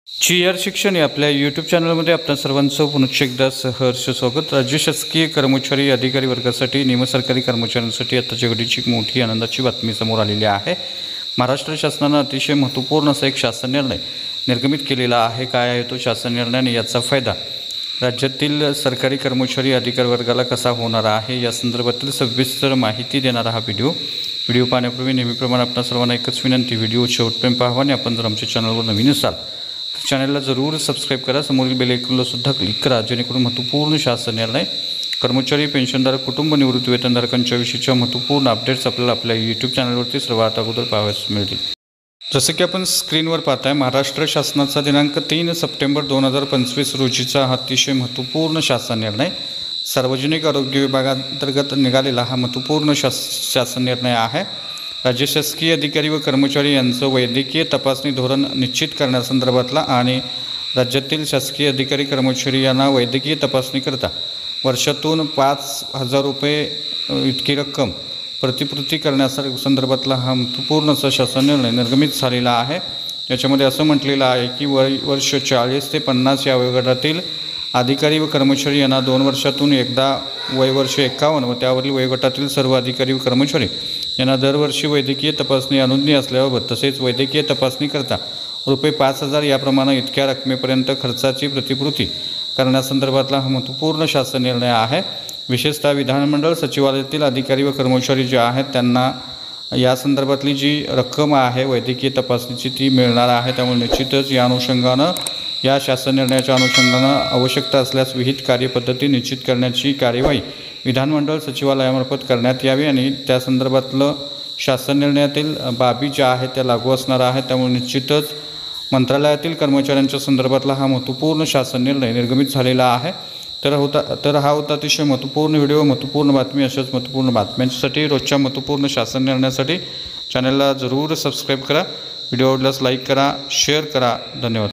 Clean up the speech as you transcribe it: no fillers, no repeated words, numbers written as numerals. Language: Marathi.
चियर शिक्षण या आपल्या यूट्यूब चॅनलमध्ये आपल्या सर्वांचं पुनश्च एकदा सहर्ष स्वागत। राज्य शासकीय कर्मचारी अधिकारी वर्गासाठी निमसरकारी कर्मचाऱ्यांसाठी आताच्या घडीची एक मोठी आनंदाची बातमी समोर आलेली आहे। महाराष्ट्र शासनाने अतिशय महत्त्वपूर्ण असा एक शासन निर्णय निर्गमित केलेला आहे। काय आहे तो शासन निर्णय आणि याचा फायदा राज्यातील सरकारी कर्मचारी अधिकारी वर्गाला कसा होणार आहे या संदर्भातील सविस्तर माहिती देणारा हा व्हिडिओ पाहण्यापूर्वी नेहमीप्रमाणे आपल्या सर्वांना एकच विनंती, व्हिडिओ शेवटपर्यंत पाहावा आणि आपण जर आमच्या चॅनलवर नवीन असाल तर चॅनलला जरूर सबस्क्राईब करा, समोरील बेल आयकॉनला सुद्धा क्लिक करा, जेणेकरून महत्त्वपूर्ण शासन निर्णय कर्मचारी पेन्शनधारक कुटुंब निवृत्ती वेतनधारकांच्या विषयीच्या महत्त्वपूर्ण अपडेट्स आपल्याला आपल्या यूट्यूब चॅनलवरती सर्वात अगोदर पाहावयास मिळतील। जसं की आपण स्क्रीनवर पाहताय, महाराष्ट्र शासनाचा दिनांक 3 सप्टेंबर 2025 रोजीचा हा अतिशय महत्त्वपूर्ण शासन निर्णय सार्वजनिक आरोग्य विभागांतर्गत निघालेला हा महत्त्वपूर्ण शासन निर्णय आहे। राज्य शासकीय अधिकारी व कर्मचारी यांचं वैद्यकीय तपासणी धोरण निश्चित करण्यासंदर्भातला आणि राज्यातील शासकीय अधिकारी कर्मचारी यांना वैद्यकीय तपासणीकरता वर्षातून 5,000 रुपये इतकी रक्कम प्रतिपूर्ती करण्यासंदर्भातला हा महत्त्वपूर्ण असा शासन निर्णय निर्गमित झालेला आहे। याच्यामध्ये असं म्हटलेलं आहे की वर्ष 40 ते 50 या वयोगटातील अधिकारी व कर्मचारी यांना 2 वर्षातून एकदा वयवर्ष 51 व त्यावरील वयोगटातील सर्व अधिकारी व कर्मचारी यांना दरवर्षी वैद्यकीय तपासणी अनुज्ञ असल्याबाबत तसेच वैद्यकीय तपासणीकरता रुपये 5,000 याप्रमाणे इतक्या रकमेपर्यंत खर्चाची प्रतिपूर्ती करण्यासंदर्भातला हा महत्त्वपूर्ण शासन निर्णय आहे। विशेषतः विधानमंडळ सचिवालयातील अधिकारी व कर्मचारी जे आहेत त्यांना या संदर्भातली जी रक्कम आहे वैद्यकीय तपासणीची ती मिळणार आहे। त्यामुळे निश्चितच या अनुषंगानं या शासन निर्णयाच्या अनुषंगानं आवश्यकता असल्यास विहित कार्यपद्धती निश्चित करण्याची कार्यवाही विधानमंडळ सचिवालयामार्फत करण्यात यावी आणि त्या संदर्भातलं शासन निर्णयातील बाबी ज्या आहेत त्या लागू असणार आहेत। त्यामुळे निश्चितच मंत्रालयातील कर्मचाऱ्यांच्या संदर्भातला हा महत्त्वपूर्ण शासन निर्णय निर्गमित झालेला आहे। तर हा होता अतिशय महत्त्वपूर्ण व्हिडिओ, महत्त्वपूर्ण बातमी। अशाच महत्त्वपूर्ण बातम्यांसाठी रोजच्या महत्त्वपूर्ण शासन निर्णयासाठी चॅनलला जरूर सबस्क्राईब करा, व्हिडिओ आवडल्यास लाईक करा, शेअर करा। धन्यवाद।